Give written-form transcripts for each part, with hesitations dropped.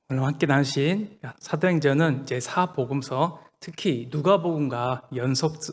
오늘 함께 나누신 사도행전은 이제 사복음서, 특히 누가복음과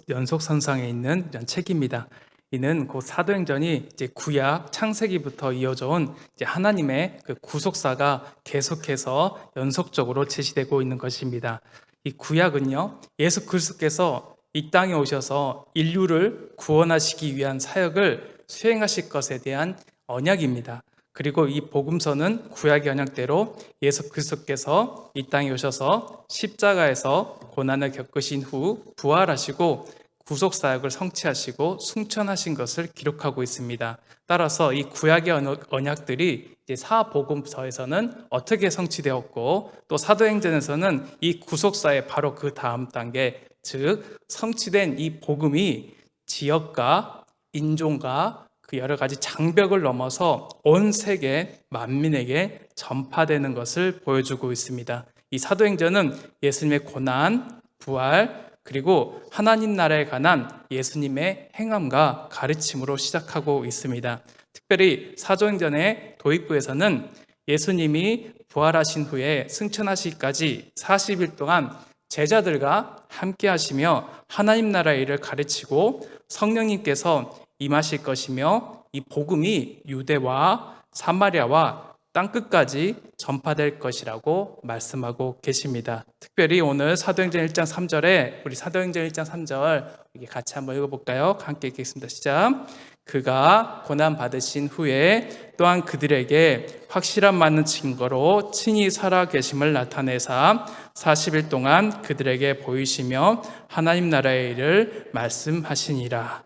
연속선상에 있는 이런 책입니다. 이는 곧 사도행전이 이제 구약 창세기부터 이어져 온 이제 하나님의 그 구속사가 계속해서 연속적으로 제시되고 있는 것입니다. 이 구약은요, 예수 그리스도께서 이 땅에 오셔서 인류를 구원하시기 위한 사역을 수행하실 것에 대한 언약입니다. 그리고 이 복음서는 구약의 언약대로 예수 그리스도께서 이 땅에 오셔서 십자가에서 고난을 겪으신 후 부활하시고 구속 사역을 성취하시고 승천하신 것을 기록하고 있습니다. 따라서 이 구약의 언약들이 이제 사복음서에서는 어떻게 성취되었고, 또 사도행전에서는 이 구속사의 바로 그 다음 단계, 즉 성취된 이 복음이 지역과 인종과 그 여러 가지 장벽을 넘어서 온 세계 만민에게 전파되는 것을 보여주고 있습니다. 이 사도행전은 예수님의 고난, 부활, 그리고 하나님 나라에 관한 예수님의 행함과 가르침으로 시작하고 있습니다. 특별히 사도행전의 도입부에서는 예수님이 부활하신 후에 승천하시기까지 40일 동안 제자들과 함께 하시며 하나님 나라의 일을 가르치고 성령님께서 임하실 것이며 이 복음이 유대와 사마리아와 땅끝까지 전파될 것이라고 말씀하고 계십니다. 특별히 오늘 사도행전 1장 3절에 우리 사도행전 1장 3절 같이 한번 읽어볼까요? 함께 읽겠습니다. 시작. 그가 고난 받으신 후에 또한 그들에게 확실한 많은 증거로 친히 살아 계심을 나타내사 40일 동안 그들에게 보이시며 하나님 나라의 일을 말씀하시니라.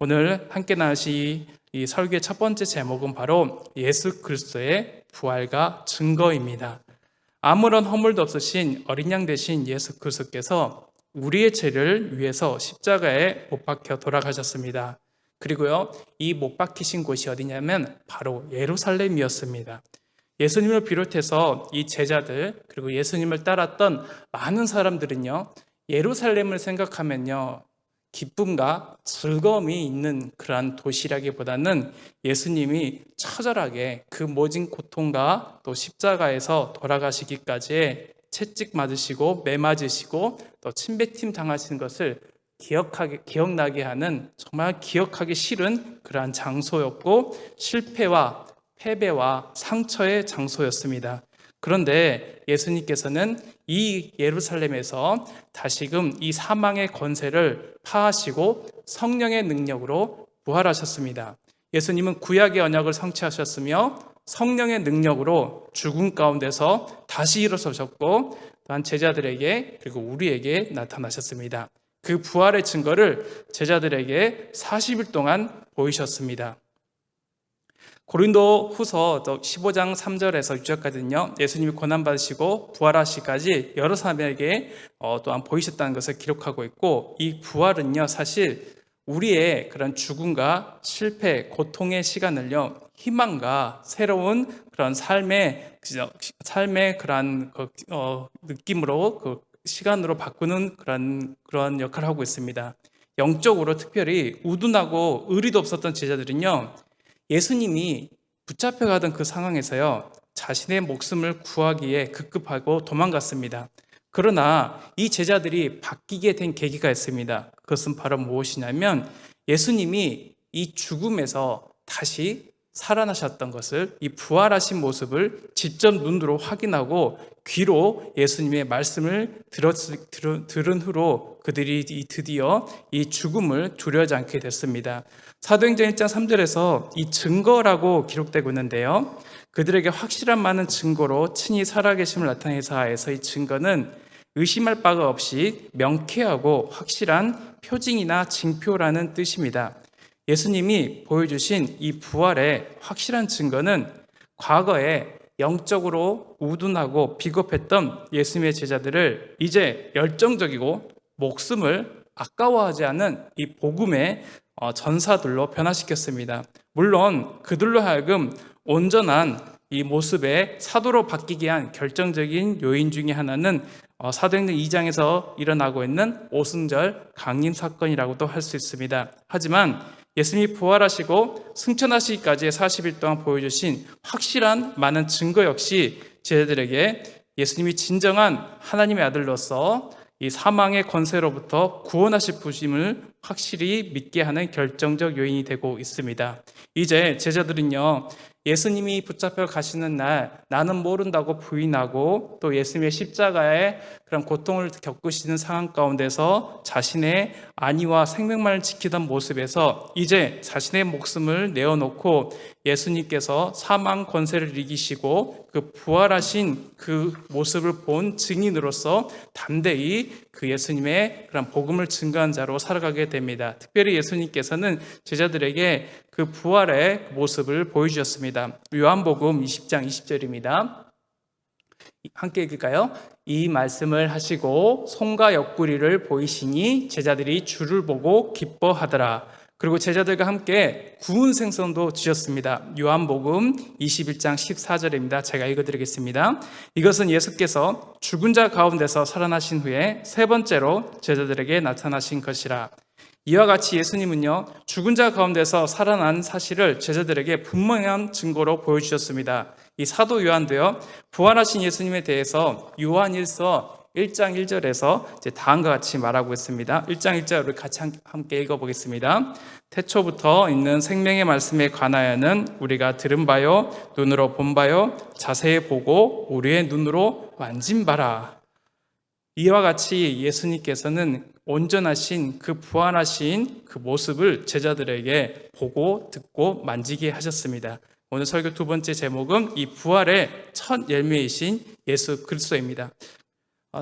오늘 함께 나누실 이 설교의 첫 번째 제목은 바로 예수 그리스도의 부활과 증거입니다. 아무런 허물도 없으신 어린 양 되신 예수 그리스도께서 우리의 죄를 위해서 십자가에 못 박혀 돌아가셨습니다. 그리고요, 이 못 박히신 곳이 어디냐면 바로 예루살렘이었습니다. 예수님을 비롯해서 이 제자들, 그리고 예수님을 따랐던 많은 사람들은요, 예루살렘을 생각하면요, 기쁨과 즐거움이 있는 그러한 도시라기보다는 예수님이 처절하게 그 모진 고통과 또 십자가에서 돌아가시기까지의 채찍 맞으시고 매 맞으시고 또 침뱉임 당하시는 것을 기억나게 하는, 정말 기억하기 싫은 그러한 장소였고, 실패와 패배와 상처의 장소였습니다. 그런데 예수님께서는 이 예루살렘에서 다시금 이 사망의 권세를 파하시고 성령의 능력으로 부활하셨습니다. 예수님은 구약의 언약을 성취하셨으며 성령의 능력으로 죽음 가운데서 다시 일어서셨고, 또한 제자들에게 그리고 우리에게 나타나셨습니다. 그 부활의 증거를 제자들에게 40일 동안 보이셨습니다. 고린도 후서 15장 3절에서 6절까지는요, 예수님이 고난받으시고 부활하시기까지 여러 사람에게 또한 보이셨다는 것을 기록하고 있고, 이 부활은요, 사실 우리의 그런 죽음과 실패, 고통의 시간을요, 희망과 새로운 그런 삶의 그런 느낌으로, 그 시간으로 바꾸는 그런 역할을 하고 있습니다. 영적으로 특별히 우둔하고 의리도 없었던 제자들은요, 예수님이 붙잡혀가던 그 상황에서요, 자신의 목숨을 구하기에 급급하고 도망갔습니다. 그러나 이 제자들이 바뀌게 된 계기가 있습니다. 그것은 바로 무엇이냐면, 예수님이 이 죽음에서 다시 살아나셨던 것을, 이 부활하신 모습을 직접 눈으로 확인하고 귀로 예수님의 말씀을 들은 후로 그들이 드디어 이 죽음을 두려워하지 않게 됐습니다. 사도행전 1장 3절에서 이 증거라고 기록되고 있는데요, 그들에게 확실한 많은 증거로 친히 살아계심을 나타내사에서 이 증거는 의심할 바가 없이 명쾌하고 확실한 표징이나 징표라는 뜻입니다. 예수님이 보여주신 이 부활의 확실한 증거는 과거에 영적으로 우둔하고 비겁했던 예수님의 제자들을 이제 열정적이고 목숨을 아까워하지 않은 이 복음의 전사들로 변화시켰습니다. 물론 그들로 하여금 온전한 이 모습의 사도로 바뀌게 한 결정적인 요인 중에 하나는 사도행전 2장에서 일어나고 있는 오순절 강림 사건이라고도 할 수 있습니다. 하지만 예수님이 부활하시고 승천하시기까지의 40일 동안 보여주신 확실한 많은 증거 역시 제자들에게 예수님이 진정한 하나님의 아들로서 이 사망의 권세로부터 구원하실 분임을 확실히 믿게 하는 결정적 요인이 되고 있습니다. 이제 제자들은요, 예수님이 붙잡혀 가시는 날 나는 모른다고 부인하고 또 예수님의 십자가의 그런 고통을 겪으시는 상황 가운데서 자신의 안위와 생명만을 지키던 모습에서 이제 자신의 목숨을 내어놓고 예수님께서 사망 권세를 이기시고 그 부활하신 그 모습을 본 증인으로서 담대히 그 예수님의 그런 복음을 증거한 자로 살아가게 됩니다. 특별히 예수님께서는 제자들에게 그 부활의 모습을 보여주셨습니다. 요한복음 20장 20절입니다. 함께 읽을까요? 이 말씀을 하시고 손과 옆구리를 보이시니 제자들이 주를 보고 기뻐하더라. 그리고 제자들과 함께 구운 생선도 주셨습니다. 요한복음 21장 14절입니다. 제가 읽어드리겠습니다. 이것은 예수께서 죽은 자 가운데서 살아나신 후에 세 번째로 제자들에게 나타나신 것이라. 이와 같이 예수님은요, 죽은 자 가운데서 살아난 사실을 제자들에게 분명한 증거로 보여주셨습니다. 이 사도 요한도요, 부활하신 예수님에 대해서 요한일서 1장 1절에서 다음과 같이 말하고 있습니다. 1장 1절을 같이 함께 읽어보겠습니다. 태초부터 있는 생명의 말씀에 관하여는 우리가 들은 바요, 눈으로 본 바요, 자세히 보고 우리의 눈으로 만진 바라. 이와 같이 예수님께서는 온전하신 그 부활하신 그 모습을 제자들에게 보고 듣고 만지게 하셨습니다. 오늘 설교 두 번째 제목은 이 부활의 첫 열매이신 예수 그리스도입니다.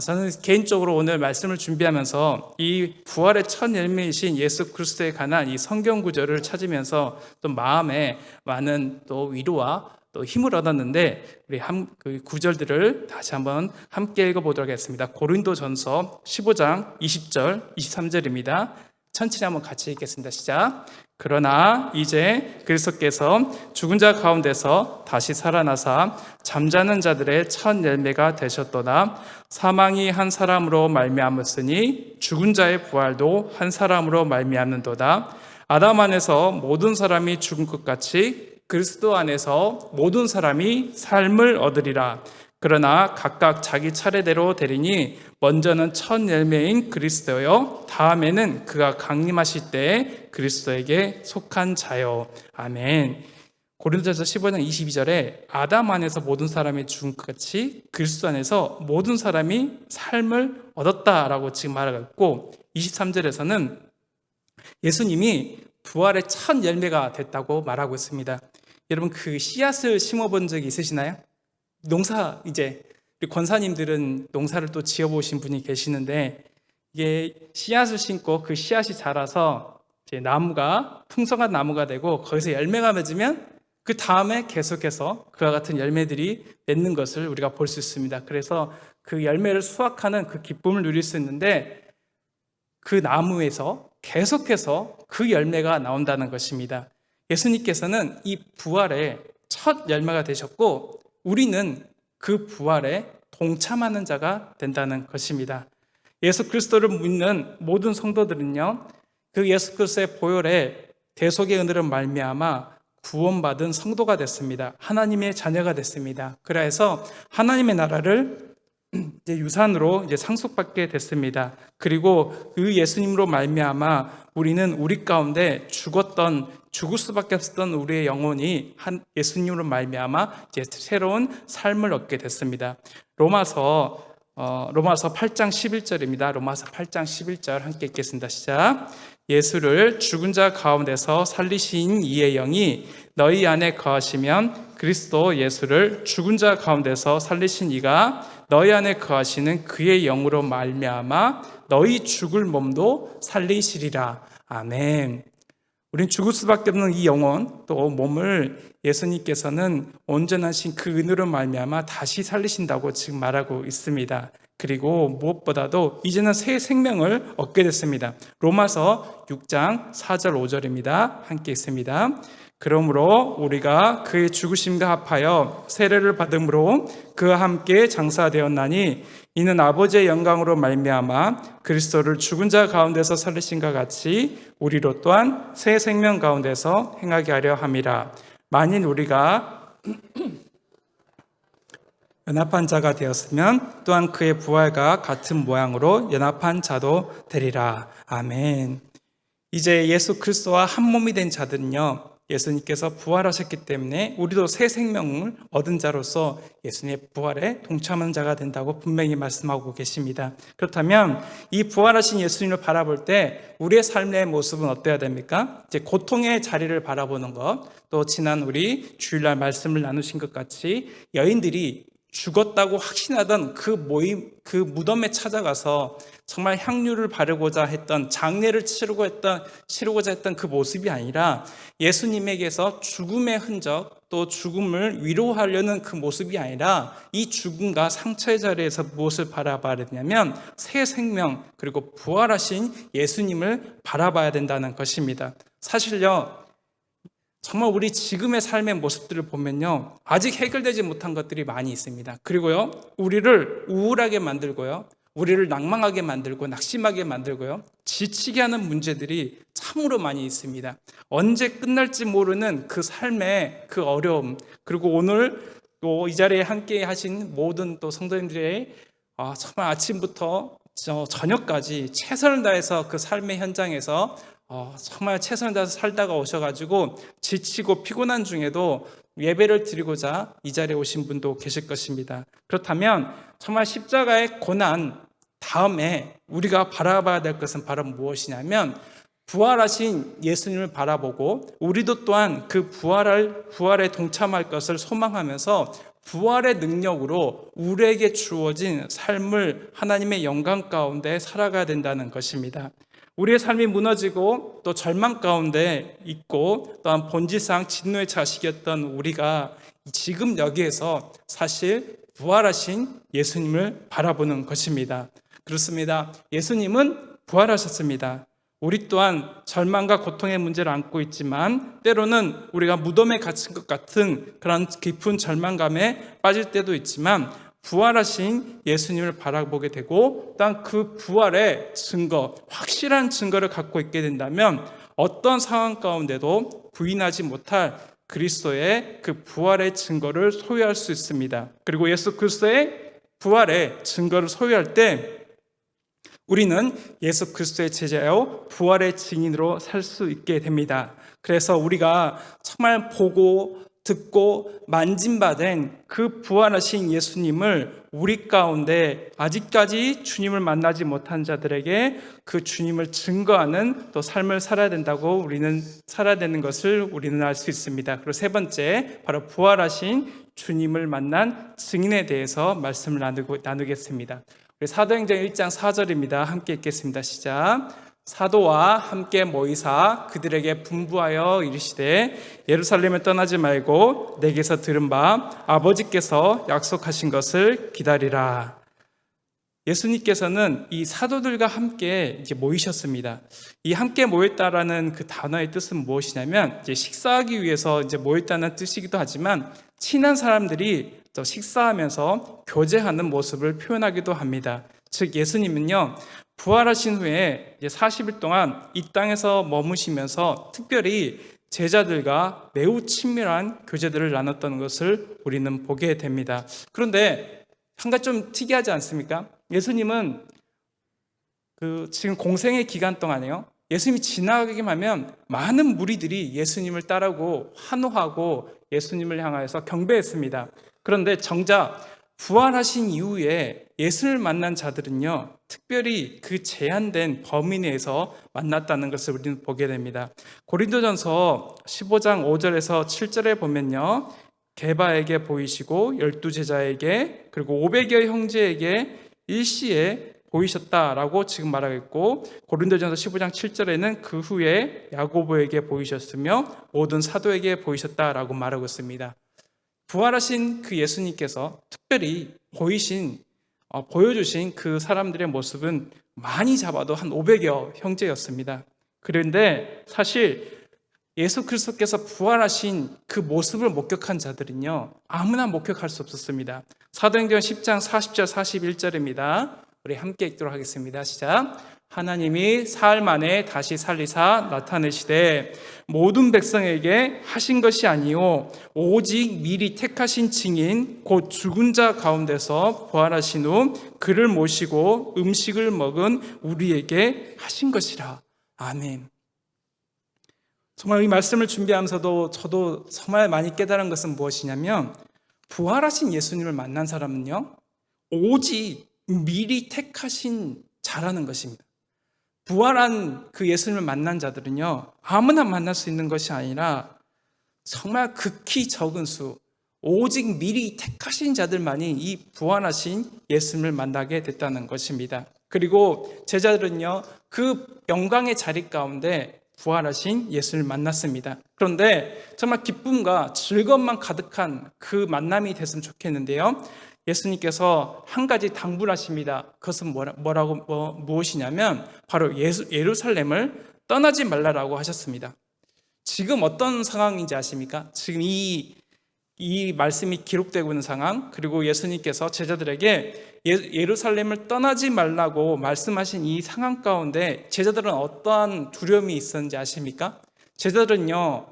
저는 개인적으로 오늘 말씀을 준비하면서 이 부활의 첫 열매이신 예수 그리스도에 관한 이 성경 구절을 찾으면서 또 마음에 많은 또 위로와 또 힘을 얻었는데 우리 그 구절들을 다시 한번 함께 읽어보도록 하겠습니다. 고린도전서 15장 20절 23절입니다. 천천히 한번 같이 읽겠습니다. 시작. 그러나 이제 그리스도께서 죽은 자 가운데서 다시 살아나사 잠자는 자들의 첫 열매가 되셨도다. 사망이 한 사람으로 말미암았으니 죽은 자의 부활도 한 사람으로 말미암는도다. 아담 안에서 모든 사람이 죽은 것 같이 그리스도 안에서 모든 사람이 삶을 얻으리라. 그러나 각각 자기 차례대로 되리니 먼저는 첫 열매인 그리스도요, 다음에는 그가 강림하실 때에 그리스도에게 속한 자요. 아멘. 고린도전서 15장 22절에 아담 안에서 모든 사람이 죽은 것 같이 그리스도 안에서 모든 사람이 삶을 얻었다라고 지금 말하고 있고, 23절에서는 예수님이 부활의 첫 열매가 됐다고 말하고 있습니다. 여러분, 그 씨앗을 심어본 적이 있으시나요? 농사, 이제 우리 권사님들은 농사를 또 지어보신 분이 계시는데, 이게 씨앗을 심고 그 씨앗이 자라서 이제 나무가 풍성한 나무가 되고 거기서 열매가 맺으면 그 다음에 계속해서 그와 같은 열매들이 맺는 것을 우리가 볼 수 있습니다. 그래서 그 열매를 수확하는 그 기쁨을 누릴 수 있는데, 그 나무에서 계속해서 그 열매가 나온다는 것입니다. 예수님께서는 이 부활의 첫 열매가 되셨고, 우리는 그 부활에 동참하는 자가 된다는 것입니다. 예수 그리스도를 믿는 모든 성도들은요, 그 예수 그리스도의 보혈의 대속의 은혜로 말미암아 구원받은 성도가 됐습니다. 하나님의 자녀가 됐습니다. 그래서 하나님의 나라를 이제 유산으로 이제 상속받게 됐습니다. 그리고 그 예수님으로 말미암아 우리는 우리 가운데 죽을 수밖에 없었던 우리의 영혼이 예수님으로 말미암아 이제 새로운 삶을 얻게 됐습니다. 로마서 8장 11절입니다. 로마서 8장 11절 함께 읽겠습니다. 시작. 예수를 죽은 자 가운데서 살리신 이의 영이 너희 안에 거하시면 그리스도 예수를 죽은 자 가운데서 살리신 이가 너희 안에 거하시는 그의 영으로 말미암아 너희 죽을 몸도 살리시리라. 아멘. 우린 죽을 수밖에 없는 이 영혼, 또 몸을 예수님께서는 온전하신 그 은혜로 말미암아 다시 살리신다고 지금 말하고 있습니다. 그리고 무엇보다도 이제는 새 생명을 얻게 됐습니다. 로마서 6장 4절 5절입니다. 함께 읽습니다. 그러므로 우리가 그의 죽으심과 합하여 세례를 받음으로 그와 함께 장사되었나니 이는 아버지의 영광으로 말미암아 그리스도를 죽은 자 가운데서 살리신과 같이 우리로 또한 새 생명 가운데서 행하게 하려 함이라. 만일 우리가 연합한 자가 되었으면 또한 그의 부활과 같은 모양으로 연합한 자도 되리라. 아멘. 이제 예수 그리스도와 한 몸이 된 자들은요, 예수님께서 부활하셨기 때문에 우리도 새 생명을 얻은 자로서 예수님의 부활에 동참하는 자가 된다고 분명히 말씀하고 계십니다. 그렇다면 이 부활하신 예수님을 바라볼 때 우리의 삶의 모습은 어때야 됩니까? 이제 고통의 자리를 바라보는 것, 또 지난 우리 주일날 말씀을 나누신 것 같이 여인들이 죽었다고 확신하던 그 무덤에 찾아가서 정말 향유를 바르고자 했던, 장례를 치르고자 했던 그 모습이 아니라 예수님에게서 죽음의 흔적, 또 죽음을 위로하려는 그 모습이 아니라 이 죽음과 상처의 자리에서 무엇을 바라봐야 되냐면 새 생명, 그리고 부활하신 예수님을 바라봐야 된다는 것입니다. 사실요, 정말 우리 지금의 삶의 모습들을 보면요, 아직 해결되지 못한 것들이 많이 있습니다. 그리고요, 우리를 우울하게 만들고요, 우리를 낭망하게 만들고 낙심하게 만들고요, 지치게 하는 문제들이 참으로 많이 있습니다. 언제 끝날지 모르는 그 삶의 그 어려움, 그리고 오늘 또 이 자리에 함께 하신 모든 또 성도님들의 정말 아침부터 저녁까지 최선을 다해서 그 삶의 현장에서 정말 최선을 다해서 살다가 오셔가지고 지치고 피곤한 중에도 예배를 드리고자 이 자리에 오신 분도 계실 것입니다. 그렇다면 정말 십자가의 고난 다음에 우리가 바라봐야 될 것은 바로 무엇이냐면 부활하신 예수님을 바라보고 우리도 또한 그 부활에 동참할 것을 소망하면서 부활의 능력으로 우리에게 주어진 삶을 하나님의 영광 가운데 살아가야 된다는 것입니다. 우리의 삶이 무너지고 또 절망 가운데 있고 또한 본질상 진노의 자식이었던 우리가 지금 여기에서 사실 부활하신 예수님을 바라보는 것입니다. 그렇습니다. 예수님은 부활하셨습니다. 우리 또한 절망과 고통의 문제를 안고 있지만 때로는 우리가 무덤에 갇힌 것 같은 그런 깊은 절망감에 빠질 때도 있지만 부활하신 예수님을 바라보게 되고 또한 그 부활의 증거, 확실한 증거를 갖고 있게 된다면 어떤 상황 가운데도 부인하지 못할 그리스도의 그 부활의 증거를 소유할 수 있습니다. 그리고 예수 그리스도의 부활의 증거를 소유할 때 우리는 예수 그리스도의 제자요 부활의 증인으로 살 수 있게 됩니다. 그래서 우리가 정말 보고 듣고 만진받은 그 부활하신 예수님을 우리 가운데 아직까지 주님을 만나지 못한 자들에게 그 주님을 증거하는 또 삶을 살아야 된다고 우리는 살아야 되는 것을 우리는 알 수 있습니다. 그리고 세 번째, 바로 부활하신 주님을 만난 증인에 대해서 말씀을 나누겠습니다. 우리 사도행전 1장 4절입니다. 함께 읽겠습니다. 시작. 사도와 함께 모이사 그들에게 분부하여 이르시되 예루살렘을 떠나지 말고 내게서 들은 바 아버지께서 약속하신 것을 기다리라. 예수님께서는 이 사도들과 함께 이제 모이셨습니다. 이 함께 모였다라는 그 단어의 뜻은 무엇이냐면 이제 식사하기 위해서 이제 모였다는 뜻이기도 하지만 친한 사람들이 또 식사하면서 교제하는 모습을 표현하기도 합니다. 즉 예수님은요 부활하신 후에 이제 40일 동안 이 땅에서 머무시면서 특별히 제자들과 매우 친밀한 교제들을 나눴던 것을 우리는 보게 됩니다. 그런데 한 가지 좀 특이하지 않습니까? 예수님은 지금 공생의 기간 동안에요, 예수님이 지나가기만 하면 많은 무리들이 예수님을 따르고 환호하고 예수님을 향하여서 경배했습니다. 그런데 정작 부활하신 이후에 예수를 만난 자들은요 특별히 그 제한된 범위 내에서 만났다는 것을 우리는 보게 됩니다. 고린도전서 15장 5절에서 7절에 보면요, 게바에게 보이시고 12제자에게 그리고 500여 형제에게 일시에 보이셨다라고 지금 말하고 있고, 고린도전서 15장 7절에는 그 후에 야고보에게 보이셨으며 모든 사도에게 보이셨다라고 말하고 있습니다. 부활하신 그 예수님께서 특별히 보여주신 그 사람들의 모습은 많이 잡아도 한 500여 형제였습니다. 그런데 사실 예수 그리스도께서 부활하신 그 모습을 목격한 자들은요 아무나 목격할 수 없었습니다. 사도행전 10장 40절 41절입니다. 우리 함께 읽도록 하겠습니다. 시작. 하나님이 사흘 만에 다시 살리사 나타내시되 모든 백성에게 하신 것이 아니요 오직 미리 택하신 증인 곧 죽은 자 가운데서 부활하신 후 그를 모시고 음식을 먹은 우리에게 하신 것이라. 아멘. 정말 이 말씀을 준비하면서도 저도 정말 많이 깨달은 것은 무엇이냐면, 부활하신 예수님을 만난 사람은요 오직 미리 택하신 자라는 것입니다. 부활한 그 예수님을 만난 자들은요 아무나 만날 수 있는 것이 아니라 정말 극히 적은 수, 오직 미리 택하신 자들만이 이 부활하신 예수님을 만나게 됐다는 것입니다. 그리고 제자들은요 그 영광의 자리 가운데 부활하신 예수님을 만났습니다. 그런데 정말 기쁨과 즐거움만 가득한 그 만남이 됐으면 좋겠는데요, 예수님께서 한 가지 당부를 하십니다. 그것은 무엇이냐면 바로 예루살렘을 떠나지 말라라고 하셨습니다. 지금 어떤 상황인지 아십니까? 지금 이 말씀이 기록되고 있는 상황, 그리고 예수님께서 제자들에게 예루살렘을 떠나지 말라고 말씀하신 이 상황 가운데 제자들은 어떠한 두려움이 있었는지 아십니까? 제자들은요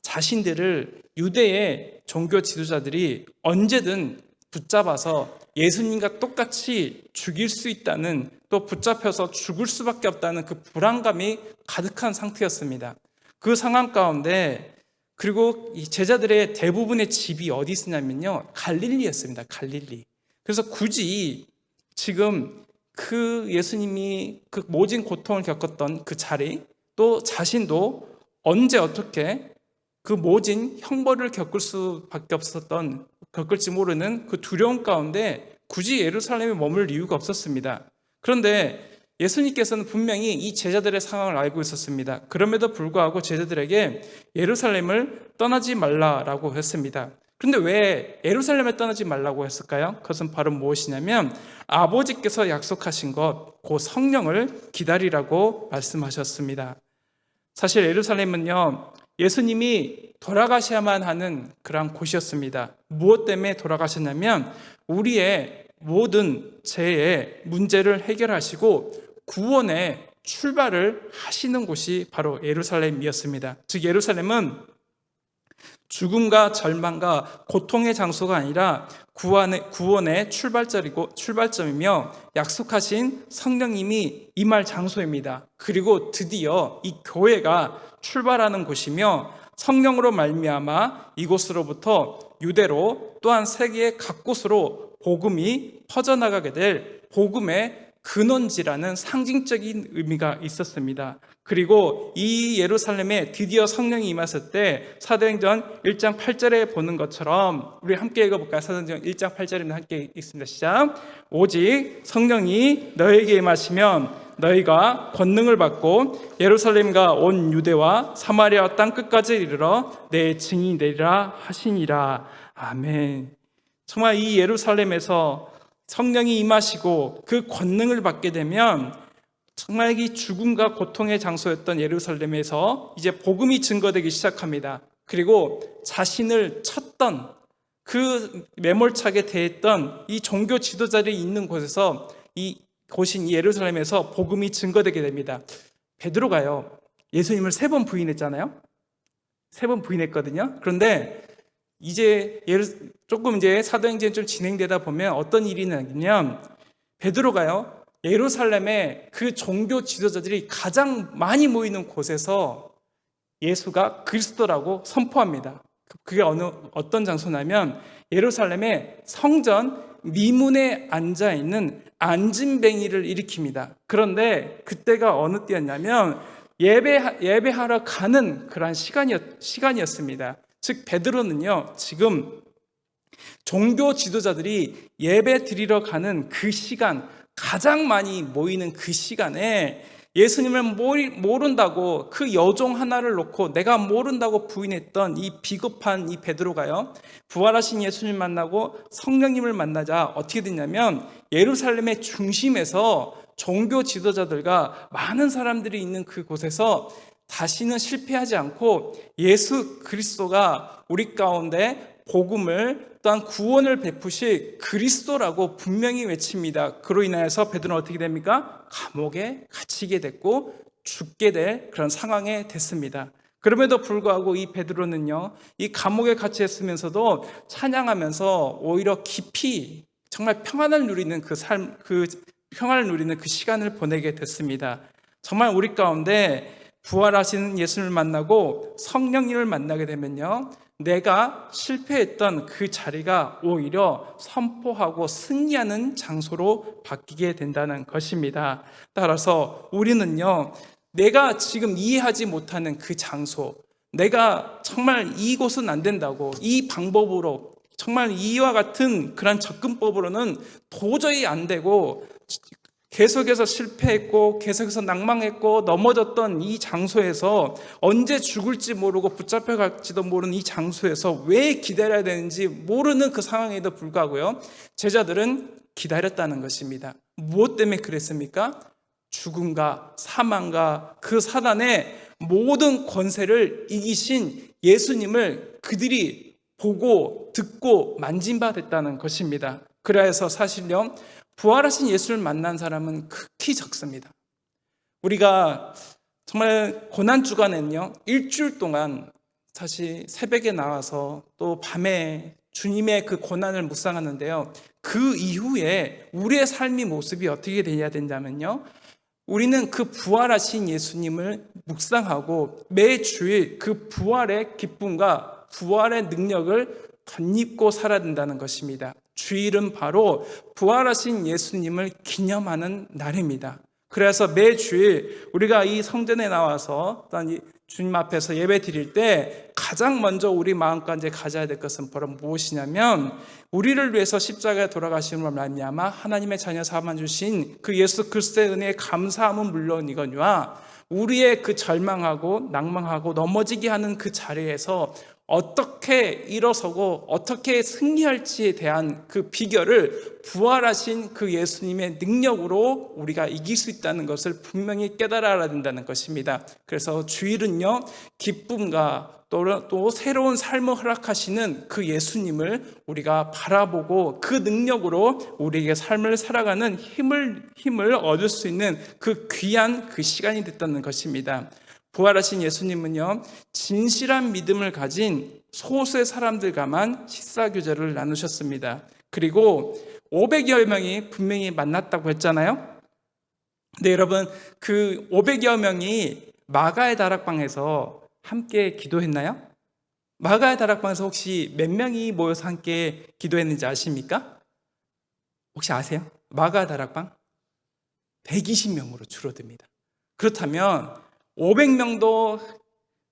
자신들을 유대의 종교 지도자들이 언제든 붙잡아서 예수님과 똑같이 죽일 수 있다는, 또 붙잡혀서 죽을 수밖에 없다는 그 불안감이 가득한 상태였습니다. 그 상황 가운데, 그리고 이 제자들의 대부분의 집이 어디 있었냐면요 갈릴리였습니다. 갈릴리. 그래서 굳이 지금 그 예수님이 그 모진 고통을 겪었던 그 자리, 또 자신도 언제 어떻게 그 모진 형벌을 겪을지 모르는 그 두려움 가운데 굳이 예루살렘에 머물 이유가 없었습니다. 그런데 예수님께서는 분명히 이 제자들의 상황을 알고 있었습니다. 그럼에도 불구하고 제자들에게 예루살렘을 떠나지 말라라고 했습니다. 그런데 왜 예루살렘을 떠나지 말라고 했을까요? 그것은 바로 무엇이냐면 아버지께서 약속하신 것, 그 성령을 기다리라고 말씀하셨습니다. 사실 예루살렘은요 예수님이 돌아가셔야만 하는 그런 곳이었습니다. 무엇 때문에 돌아가셨냐면 우리의 모든 죄의 문제를 해결하시고 구원의 출발을 하시는 곳이 바로 예루살렘이었습니다. 즉 예루살렘은 죽음과 절망과 고통의 장소가 아니라 구원의 출발점이며 약속하신 성령님이 임할 장소입니다. 그리고 드디어 이 교회가 출발하는 곳이며 성령으로 말미암아 이곳으로부터 유대로 또한 세계의 각 곳으로 복음이 퍼져나가게 될 복음의 근원지라는 상징적인 의미가 있었습니다. 그리고 이 예루살렘에 드디어 성령이 임했을 때 사도행전 1장 8절에 보는 것처럼 우리 함께 읽어볼까요? 사도행전 1장 8절입니다. 함께 읽습니다. 시작. 오직 성령이 너에게 임하시면 너희가 권능을 받고 예루살렘과 온 유대와 사마리아 땅 끝까지 이르러 내 증인이 되리라 하시니라. 아멘. 정말 이 예루살렘에서 성령이 임하시고 그 권능을 받게 되면 정말 이 죽음과 고통의 장소였던 예루살렘에서 이제 복음이 증거되기 시작합니다. 그리고 자신을 쳤던 그 매몰차게 대했던 이 종교 지도자들이 있는 곳에서 이 곳인 예루살렘에서 복음이 증거되게 됩니다. 베드로가요 예수님을 3번 부인했잖아요. 3번 부인했거든요. 그런데 이제 사도행전이 좀 진행되다 보면 어떤 일이 나냐면 베드로가요 예루살렘에 그 종교 지도자들이 가장 많이 모이는 곳에서 예수가 그리스도라고 선포합니다. 그게 어떤 장소냐면 예루살렘의 성전 미문에 앉아있는 안진뱅이를 일으킵니다. 그런데 그때가 어느 때였냐면 예배하러 가는 그런 시간이었습니다. 즉 베드로는요 지금 종교 지도자들이 예배 드리러 가는 그 시간, 가장 많이 모이는 그 시간에 예수님을 모른다고 그 여종 하나를 놓고 내가 모른다고 부인했던 이 비겁한 이 베드로가요 부활하신 예수님 만나고 성령님을 만나자 어떻게 됐냐면 예루살렘의 중심에서 종교 지도자들과 많은 사람들이 있는 그곳에서 다시는 실패하지 않고 예수 그리스도가 우리 가운데 복음을 또한 구원을 베푸실 그리스도라고 분명히 외칩니다. 그로 인하여서 베드로는 어떻게 됩니까? 감옥에 갇히게 됐고 죽게 될 그런 상황에 됐습니다. 그럼에도 불구하고 이 베드로는요, 이 감옥에 갇혀 있으면서도 찬양하면서 오히려 깊이 정말 평안을 누리는 평안을 누리는 그 시간을 보내게 됐습니다. 정말 우리 가운데 부활하시는 예수를 만나고 성령님을 만나게 되면요, 내가 실패했던 그 자리가 오히려 선포하고 승리하는 장소로 바뀌게 된다는 것입니다. 따라서 우리는요, 내가 지금 이해하지 못하는 그 장소, 내가 정말 이곳은 안 된다고, 이 방법으로, 정말 이와 같은 그런 접근법으로는 도저히 안 되고, 계속해서 실패했고 계속해서 낭망했고 넘어졌던 이 장소에서 언제 죽을지 모르고 붙잡혀갈지도 모르는 이 장소에서 왜 기다려야 되는지 모르는 그 상황에도 불구하고요, 제자들은 기다렸다는 것입니다. 무엇 때문에 그랬습니까? 죽음과 사망과 그 사단의 모든 권세를 이기신 예수님을 그들이 보고 듣고 만진 바 됐다는 것입니다. 그래서 사실요, 부활하신 예수를 만난 사람은 극히 적습니다. 우리가 정말 고난주간에는요, 일주일 동안 사실 새벽에 나와서 또 밤에 주님의 그 고난을 묵상하는데요, 그 이후에 우리의 삶의 모습이 어떻게 되어야 된다면요, 우리는 그 부활하신 예수님을 묵상하고 매 주일 그 부활의 기쁨과 부활의 능력을 덧입고 살아야 된다는 것입니다. 주일은 바로 부활하신 예수님을 기념하는 날입니다. 그래서 매 주일 우리가 이 성전에 나와서 주님 앞에서 예배 드릴 때 가장 먼저 우리 마음가운데 가져야 될 것은 바로 무엇이냐면, 우리를 위해서 십자가에 돌아가심으로 말미암아 하나님의 자녀 삼아 주신 그 예수 그리스도의 은혜에 감사함은 물론이거니와 우리의 그 절망하고 낭망하고 넘어지게 하는 그 자리에서 어떻게 일어서고 어떻게 승리할지에 대한 그 비결을 부활하신 그 예수님의 능력으로 우리가 이길 수 있다는 것을 분명히 깨달아야 된다는 것입니다. 그래서 주일은요, 기쁨과 또 새로운 삶을 허락하시는 그 예수님을 우리가 바라보고 그 능력으로 우리에게 삶을 살아가는 힘을 얻을 수 있는 그 귀한 그 시간이 됐다는 것입니다. 부활하신 예수님은요, 진실한 믿음을 가진 소수의 사람들과만 식사교제를 나누셨습니다. 그리고 500여 명이 분명히 만났다고 했잖아요. 근데 여러분, 그 500여 명이 마가의 다락방에서 함께 기도했나요? 마가의 다락방에서 혹시 몇 명이 모여서 함께 기도했는지 아십니까? 혹시 아세요? 마가의 다락방 120명으로 줄어듭니다. 그렇다면 500명도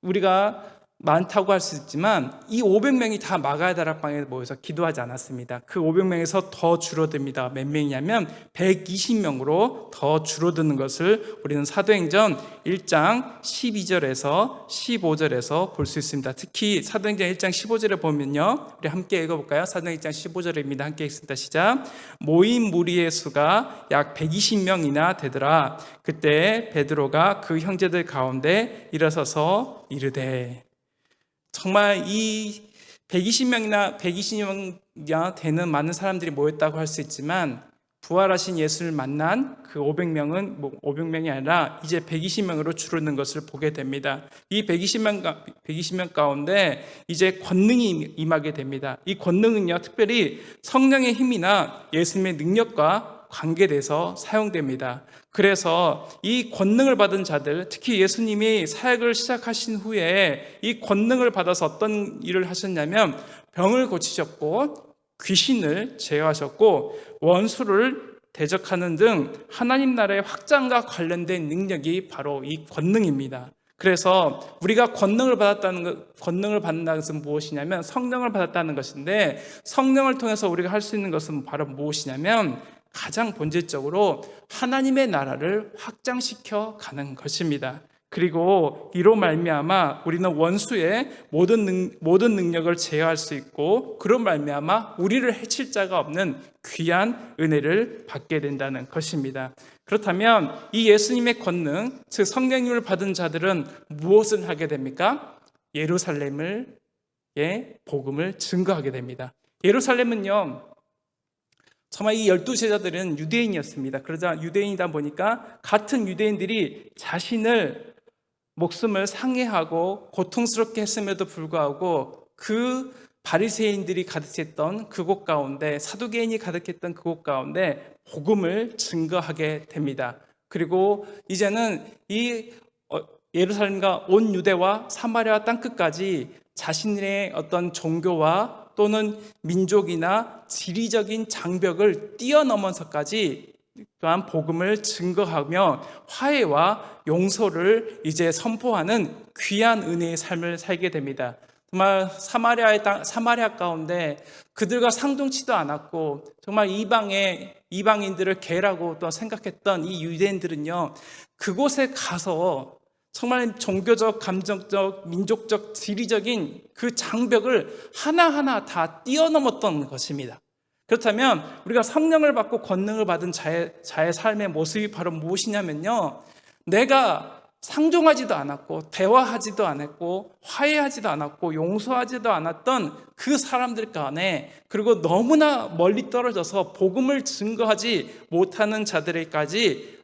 우리가 많다고 할 수 있지만 이 500명이 다 마가의 다락방에 모여서 기도하지 않았습니다. 그 500명에서 더 줄어듭니다. 몇 명이냐면 120명으로 더 줄어드는 것을 우리는 사도행전 1장 12절에서 15절에서 볼 수 있습니다. 특히 사도행전 1장 15절에 보면요, 우리 함께 읽어볼까요? 사도행전 1장 15절입니다. 함께 읽습니다. 시작. 모인 무리의 수가 약 120명이나 되더라. 그때 베드로가 그 형제들 가운데 일어서서 이르되, 정말 이 120명이나 되는 많은 사람들이 모였다고 할 수 있지만 부활하신 예수를 만난 그 500명은 500명이 아니라 이제 120명으로 줄어드는 것을 보게 됩니다. 이 120명 가운데 이제 권능이 임하게 됩니다. 이 권능은요, 특별히 성령의 힘이나 예수님의 능력과 관계돼서 사용됩니다. 그래서 이 권능을 받은 자들, 특히 예수님이 사역을 시작하신 후에 이 권능을 받아서 어떤 일을 하셨냐면 병을 고치셨고 귀신을 제어하셨고 원수를 대적하는 등 하나님 나라의 확장과 관련된 능력이 바로 이 권능입니다. 그래서 우리가 권능을 받는다는 것은 무엇이냐면 성령을 받았다는 것인데, 성령을 통해서 우리가 할 수 있는 것은 바로 무엇이냐면 가장 본질적으로 하나님의 나라를 확장시켜 가는 것입니다. 그리고 이로 말미암아 우리는 원수의 모든 능력을 제어할 수 있고, 그로 말미암아 우리를 해칠 자가 없는 귀한 은혜를 받게 된다는 것입니다. 그렇다면 이 예수님의 권능, 즉 성령님을 받은 자들은 무엇을 하게 됩니까? 예루살렘을 복음을 증거하게 됩니다. 예루살렘은요, 정말 이 12제자들은 유대인이었습니다. 그러자 유대인이다 보니까 같은 유대인들이 자신을 목숨을 상해하고 고통스럽게 했음에도 불구하고 그 바리새인들이 가득했던 그곳 가운데, 사두개인이 가득했던 그곳 가운데 복음을 증거하게 됩니다. 그리고 이제는 이 예루살렘과 온 유대와 사마리아 땅끝까지 자신의 어떤 종교와 또는 민족이나 지리적인 장벽을 뛰어넘어서까지 또한 복음을 증거하며 화해와 용서를 이제 선포하는 귀한 은혜의 삶을 살게 됩니다. 정말 사마리아 가운데 그들과 상종치도 않았고 정말 이방인들을 개라고 또 생각했던 이 유대인들은요, 그곳에 가서 정말 종교적, 감정적, 민족적, 지리적인 그 장벽을 하나하나 다 뛰어넘었던 것입니다. 그렇다면 우리가 성령을 받고 권능을 받은 자의 삶의 모습이 바로 무엇이냐면요, 내가 상종하지도 않았고 대화하지도 않았고 화해하지도 않았고 용서하지도 않았던 그 사람들 간에, 그리고 너무나 멀리 떨어져서 복음을 증거하지 못하는 자들에게까지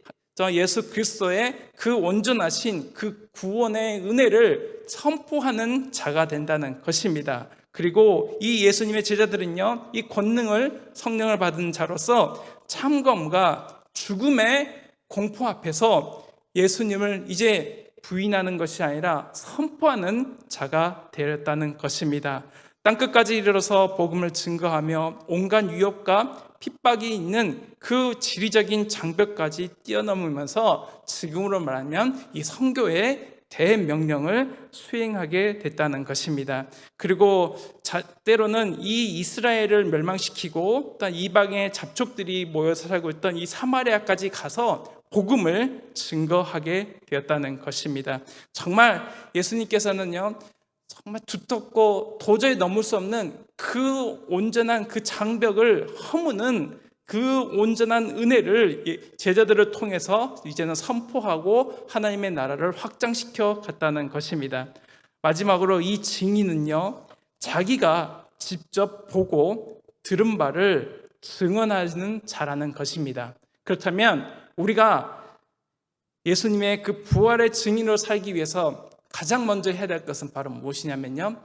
예수 그리스도의 그 온전하신 그 구원의 은혜를 선포하는 자가 된다는 것입니다. 그리고 이 예수님의 제자들은요, 이 권능을, 성령을 받은 자로서 참검과 죽음의 공포 앞에서 예수님을 이제 부인하는 것이 아니라 선포하는 자가 되었다는 것입니다. 땅끝까지 이르러서 복음을 증거하며 온갖 위협과 핍박이 있는 그 지리적인 장벽까지 뛰어넘으면서 지금으로 말하면 이 선교의 대명령을 수행하게 됐다는 것입니다. 그리고 때로는 이 이스라엘을 멸망시키고 또 이방의 잡족들이 모여서 살고 있던 이 사마리아까지 가서 복음을 증거하게 되었다는 것입니다. 정말 예수님께서는요, 정말 두텁고 도저히 넘을 수 없는 그 온전한 그 장벽을 허무는 그 온전한 은혜를 제자들을 통해서 이제는 선포하고 하나님의 나라를 확장시켜 갔다는 것입니다. 마지막으로 이 증인은요, 자기가 직접 보고 들은 바를 증언하는 자라는 것입니다. 그렇다면 우리가 예수님의 그 부활의 증인으로 살기 위해서 가장 먼저 해야 될 것은 바로 무엇이냐면요,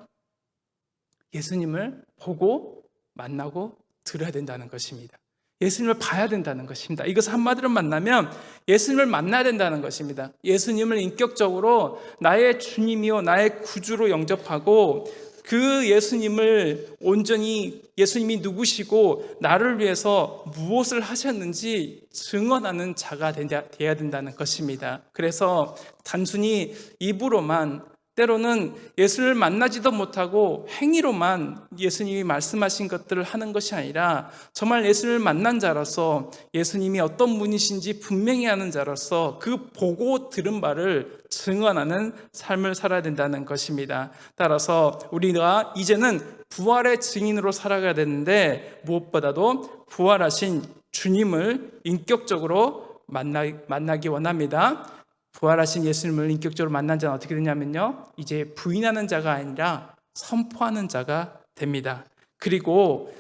예수님을 보고 만나고 들어야 된다는 것입니다. 예수님을 봐야 된다는 것입니다. 이것을 한마디로 만나면 예수님을 만나야 된다는 것입니다. 예수님을 인격적으로 나의 주님이요 나의 구주로 영접하고 그 예수님을 온전히, 예수님이 누구시고 나를 위해서 무엇을 하셨는지 증언하는 자가 되어야 된다는 것입니다. 그래서 단순히 입으로만, 때로는 예수를 만나지도 못하고 행위로만 예수님이 말씀하신 것들을 하는 것이 아니라 정말 예수를 만난 자로서 예수님이 어떤 분이신지 분명히 아는 자로서 그 보고 들은 바를 증언하는 삶을 살아야 된다는 것입니다. 따라서 우리가 이제는 부활의 증인으로 살아가야 되는데, 무엇보다도 부활하신 주님을 인격적으로 만나기 원합니다. 부활하신 예수님을 인격적으로 만난 자는 어떻게 되냐면요, 이제 부인하는 자가 아니라 선포하는 자가 됩니다. 그리고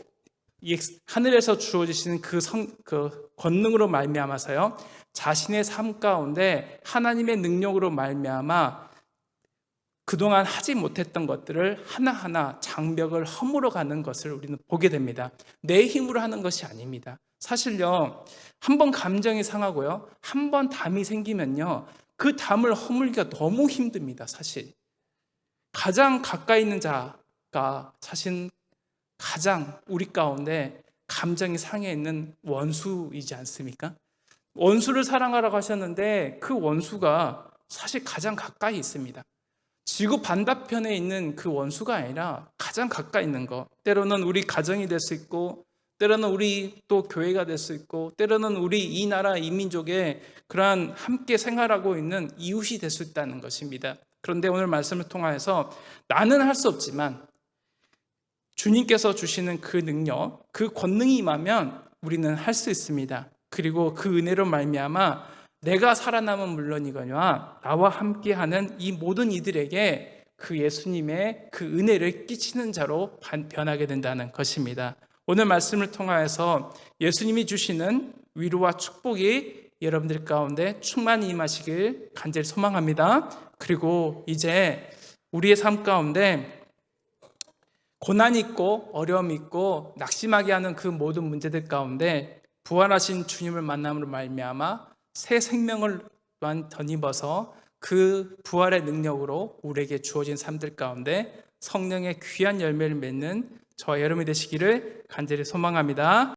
하늘에서 주어지시는 그 권능으로 말미암아서요, 자신의 삶 가운데 하나님의 능력으로 말미암아 그동안 하지 못했던 것들을 하나하나 장벽을 허물어 가는 것을 우리는 보게 됩니다. 내 힘으로 하는 것이 아닙니다. 사실요, 한 번 감정이 상하고요, 한 번 담이 생기면요, 그 담을 허물기가 너무 힘듭니다. 사실 가장 가까이 있는 자가 사실 가장 우리 가운데 감정이 상해 있는 원수이지 않습니까? 원수를 사랑하라고 하셨는데 그 원수가 사실 가장 가까이 있습니다. 지구 반대편에 있는 그 원수가 아니라 가장 가까이 있는 것, 때로는 우리 가정이 될 수 있고, 때로는 우리 또 교회가 될 수 있고, 때로는 우리 이 나라 이 민족의 그러한 함께 생활하고 있는 이웃이 될 수 있다는 것입니다. 그런데 오늘 말씀을 통하여서 나는 할 수 없지만 주님께서 주시는 그 능력, 그 권능이 임하면 우리는 할 수 있습니다. 그리고 그 은혜로 말미암아 내가 살아남은 물론이거니와 나와 함께하는 이 모든 이들에게 그 예수님의 그 은혜를 끼치는 자로 변하게 된다는 것입니다. 오늘 말씀을 통하여서 예수님이 주시는 위로와 축복이 여러분들 가운데 충만히 임하시길 간절히 소망합니다. 그리고 이제 우리의 삶 가운데 고난이 있고 어려움이 있고 낙심하게 하는 그 모든 문제들 가운데 부활하신 주님을 만남으로 말미암아 새 생명을 덧입어서 그 부활의 능력으로 우리에게 주어진 삶들 가운데 성령의 귀한 열매를 맺는 저와 여러분이 되시기를 간절히 소망합니다.